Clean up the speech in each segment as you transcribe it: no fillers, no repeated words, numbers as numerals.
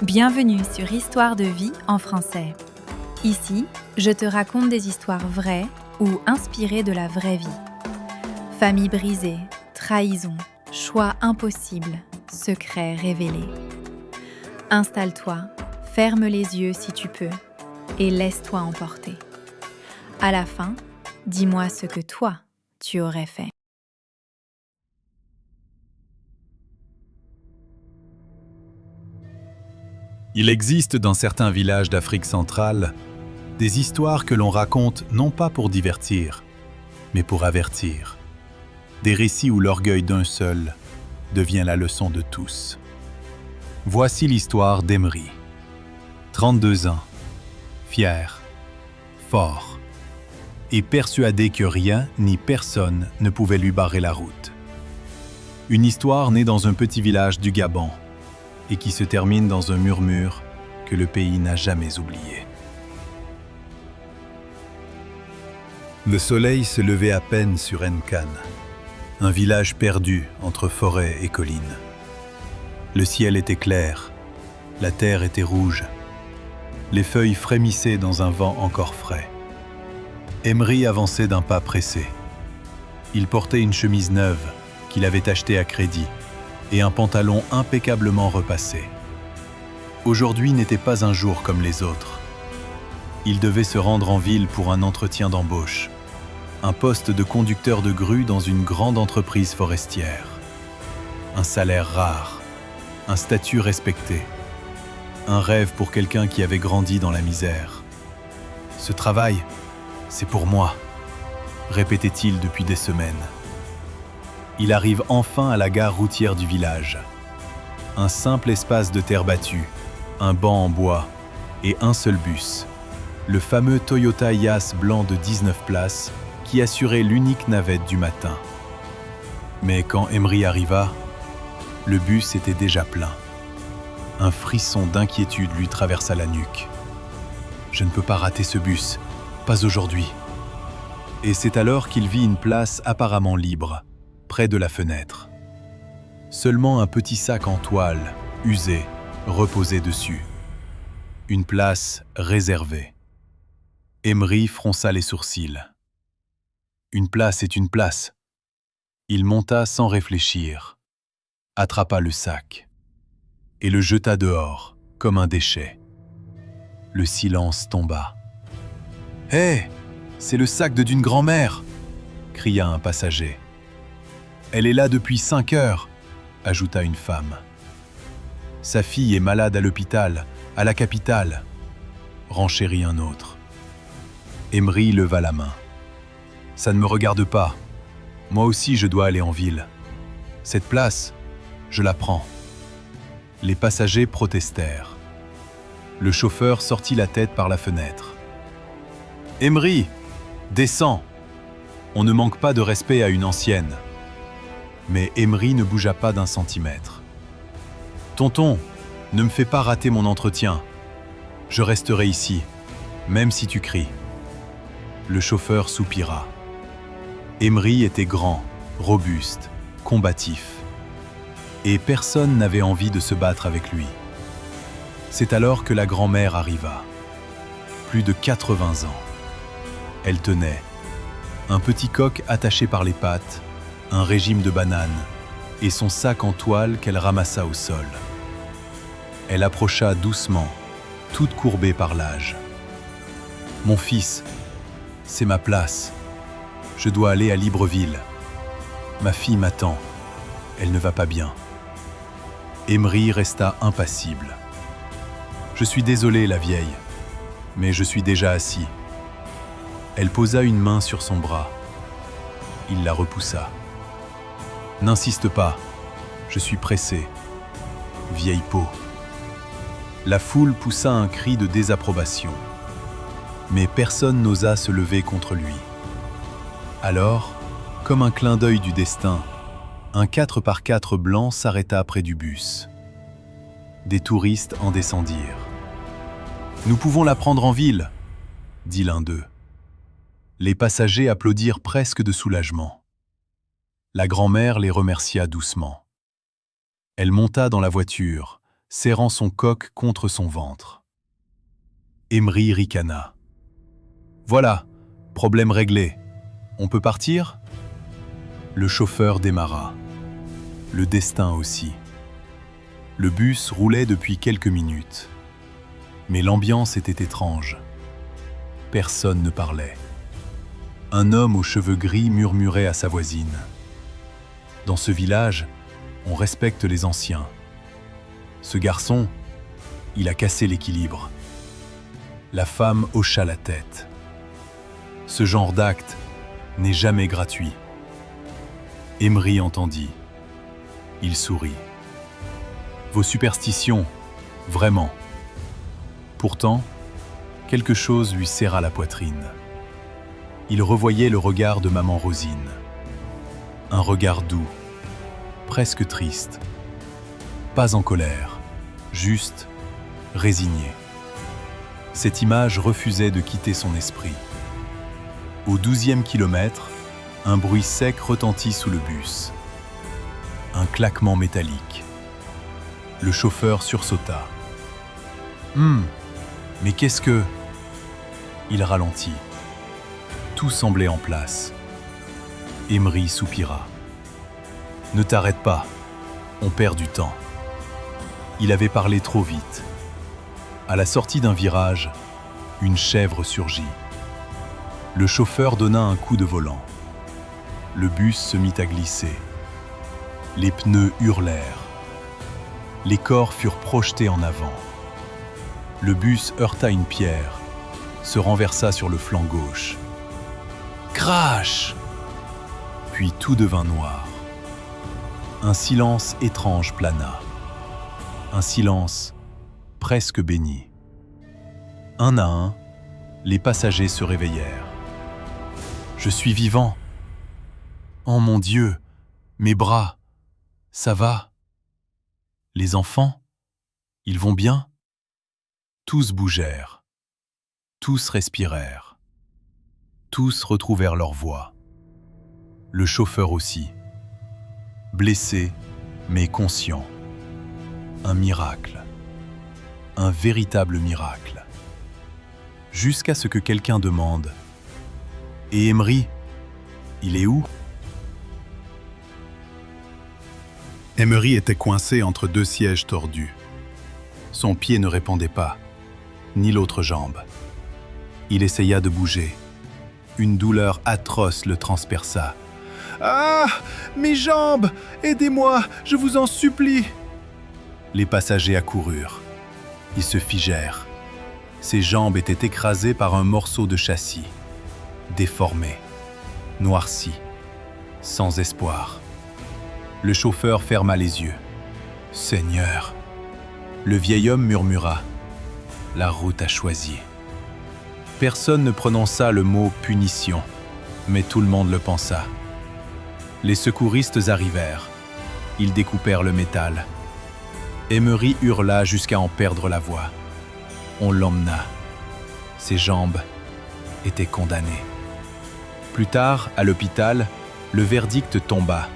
Bienvenue sur Histoire de vie en français. Ici, je te raconte des histoires vraies ou inspirées de la vraie vie. Famille brisée, trahison, choix impossibles, secrets révélés. Installe-toi, ferme les yeux si tu peux et laisse-toi emporter. À la fin, dis-moi ce que toi, tu aurais fait. Il existe dans certains villages d'Afrique centrale des histoires que l'on raconte non pas pour divertir, mais pour avertir. Des récits où l'orgueil d'un seul devient la leçon de tous. Voici l'histoire d'Emery. 32 ans, fier, fort, et persuadé que rien ni personne ne pouvait lui barrer la route. Une histoire née dans un petit village du Gabon, et qui se termine dans un murmure que le pays n'a jamais oublié. Le soleil se levait à peine sur Nkan, un village perdu entre forêts et collines. Le ciel était clair, la terre était rouge, les feuilles frémissaient dans un vent encore frais. Emery avançait d'un pas pressé. Il portait une chemise neuve qu'il avait achetée à crédit, et un pantalon impeccablement repassé. Aujourd'hui n'était pas un jour comme les autres. Il devait se rendre en ville pour un entretien d'embauche, un poste de conducteur de grue dans une grande entreprise forestière. Un salaire rare, un statut respecté, un rêve pour quelqu'un qui avait grandi dans la misère. Ce travail, c'est pour moi, répétait-il depuis des semaines. Il arrive enfin à la gare routière du village. Un simple espace de terre battue, un banc en bois et un seul bus. Le fameux Toyota Yaris blanc de 19 places qui assurait l'unique navette du matin. Mais quand Emery arriva, le bus était déjà plein. Un frisson d'inquiétude lui traversa la nuque. « Je ne peux pas rater ce bus, pas aujourd'hui. » Et c'est alors qu'il vit une place apparemment libre, près de la fenêtre. Seulement un petit sac en toile, usé, reposait dessus. Une place réservée. Emery fronça les sourcils. Une place est une place. Il monta sans réfléchir, attrapa le sac et le jeta dehors comme un déchet. Le silence tomba. « Hé, c'est le sac d'une grand-mère !» cria un passager. « Elle est là depuis 5 heures !» ajouta une femme. « Sa fille est malade à l'hôpital, à la capitale !» renchérit un autre. Emery leva la main. « Ça ne me regarde pas. Moi aussi je dois aller en ville. Cette place, je la prends. » Les passagers protestèrent. Le chauffeur sortit la tête par la fenêtre. « Emery, descends! On ne manque pas de respect à une ancienne. » Mais Emery ne bougea pas d'un centimètre. « Tonton, ne me fais pas rater mon entretien. Je resterai ici, même si tu cries. » Le chauffeur soupira. Emery était grand, robuste, combatif. Et personne n'avait envie de se battre avec lui. C'est alors que la grand-mère arriva. Plus de 80 ans. Elle tenait un petit coq attaché par les pattes, un régime de bananes et son sac en toile qu'elle ramassa au sol. Elle approcha doucement, toute courbée par l'âge. « Mon fils, c'est ma place. Je dois aller à Libreville. Ma fille m'attend. Elle ne va pas bien. » Emery resta impassible. « Je suis désolé, la vieille, mais je suis déjà assis. » Elle posa une main sur son bras. Il la repoussa. « N'insiste pas, je suis pressé. Vieille peau. » La foule poussa un cri de désapprobation. Mais personne n'osa se lever contre lui. Alors, comme un clin d'œil du destin, un 4x4 blanc s'arrêta près du bus. Des touristes en descendirent. « Nous pouvons la prendre en ville !» dit l'un d'eux. Les passagers applaudirent presque de soulagement. La grand-mère les remercia doucement. Elle monta dans la voiture, serrant son coq contre son ventre. Emery ricana. « Voilà, problème réglé. On peut partir ?» Le chauffeur démarra. Le destin aussi. Le bus roulait depuis quelques minutes. Mais l'ambiance était étrange. Personne ne parlait. Un homme aux cheveux gris murmurait à sa voisine. Dans ce village, on respecte les anciens. Ce garçon, il a cassé l'équilibre. La femme hocha la tête. Ce genre d'acte n'est jamais gratuit. Emery entendit. Il sourit. Vos superstitions, vraiment. Pourtant, quelque chose lui serra la poitrine. Il revoyait le regard de maman Rosine. Un regard doux, presque triste. Pas en colère, juste résigné. Cette image refusait de quitter son esprit. Au 12e kilomètre, un bruit sec retentit sous le bus. Un claquement métallique. Le chauffeur sursauta. « Mais qu'est-ce que... » Il ralentit. Tout semblait en place. Emery soupira. « Ne t'arrête pas, on perd du temps. » Il avait parlé trop vite. À la sortie d'un virage, une chèvre surgit. Le chauffeur donna un coup de volant. Le bus se mit à glisser. Les pneus hurlèrent. Les corps furent projetés en avant. Le bus heurta une pierre, se renversa sur le flanc gauche. Crash! Puis tout devint noir. Un silence étrange plana. Un silence presque béni. Un à un, les passagers se réveillèrent. « Je suis vivant. Oh mon Dieu, mes bras, ça va? Les enfants, ils vont bien ?» Tous bougèrent. Tous respirèrent. Tous retrouvèrent leur voix. Le chauffeur aussi. Blessé, mais conscient. Un miracle. Un véritable miracle. Jusqu'à ce que quelqu'un demande « Et Emery, il est où ?» Emery était coincé entre deux sièges tordus. Son pied ne répondait pas, ni l'autre jambe. Il essaya de bouger. Une douleur atroce le transperça. « Ah! Mes jambes! Aidez-moi, je vous en supplie !» Les passagers accoururent. Ils se figèrent. Ses jambes étaient écrasées par un morceau de châssis, déformé, noirci, sans espoir. Le chauffeur ferma les yeux. « Seigneur !» Le vieil homme murmura. « La route a choisi. » Personne ne prononça le mot « punition », mais tout le monde le pensa. Les secouristes arrivèrent. Ils découpèrent le métal. Emery hurla jusqu'à en perdre la voix. On l'emmena. Ses jambes étaient condamnées. Plus tard, à l'hôpital, le verdict tomba.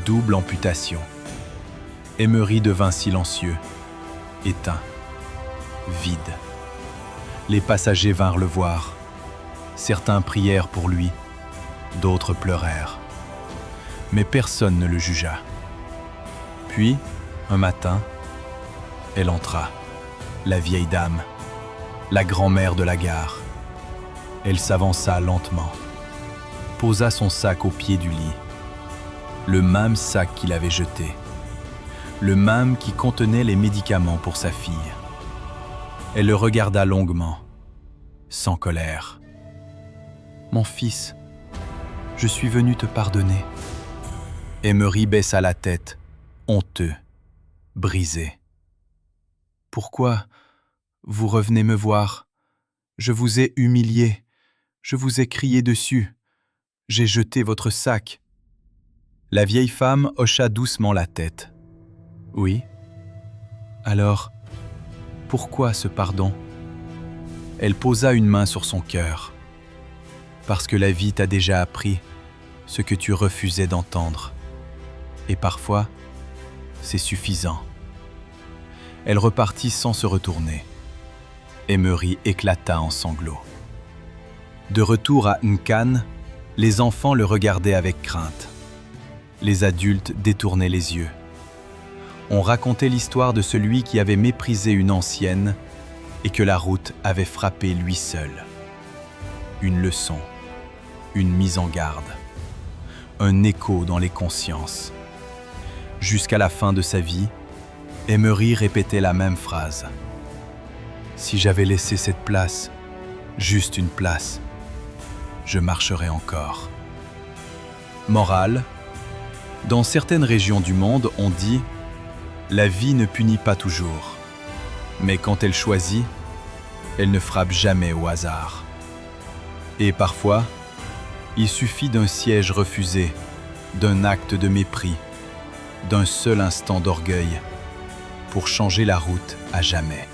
Double amputation. Emery devint silencieux, éteint, vide. Les passagers vinrent le voir. Certains prièrent pour lui, d'autres pleurèrent. Mais personne ne le jugea. Puis, un matin, elle entra, la vieille dame, la grand-mère de la gare. Elle s'avança lentement, posa son sac au pied du lit, le même sac qu'il avait jeté, le même qui contenait les médicaments pour sa fille. Elle le regarda longuement, sans colère. « Mon fils, je suis venu te pardonner. » Emery baissa la tête, honteux, brisé. « Pourquoi vous revenez me voir? Je vous ai humilié, je vous ai crié dessus, j'ai jeté votre sac. » La vieille femme hocha doucement la tête. « Oui. Alors, pourquoi ce pardon ?» Elle posa une main sur son cœur. « Parce que la vie t'a déjà appris ce que tu refusais d'entendre. Et parfois, c'est suffisant. » Elle repartit sans se retourner. Emery éclata en sanglots. De retour à Nkane, les enfants le regardaient avec crainte. Les adultes détournaient les yeux. On racontait l'histoire de celui qui avait méprisé une ancienne et que la route avait frappé lui seul. Une leçon, une mise en garde, un écho dans les consciences. Jusqu'à la fin de sa vie, Emery répétait la même phrase. Si j'avais laissé cette place, juste une place, je marcherais encore. Morale, dans certaines régions du monde, on dit « La vie ne punit pas toujours, mais quand elle choisit, elle ne frappe jamais au hasard. » Et parfois, il suffit d'un siège refusé, d'un acte de mépris, d'un seul instant d'orgueil, pour changer la route à jamais.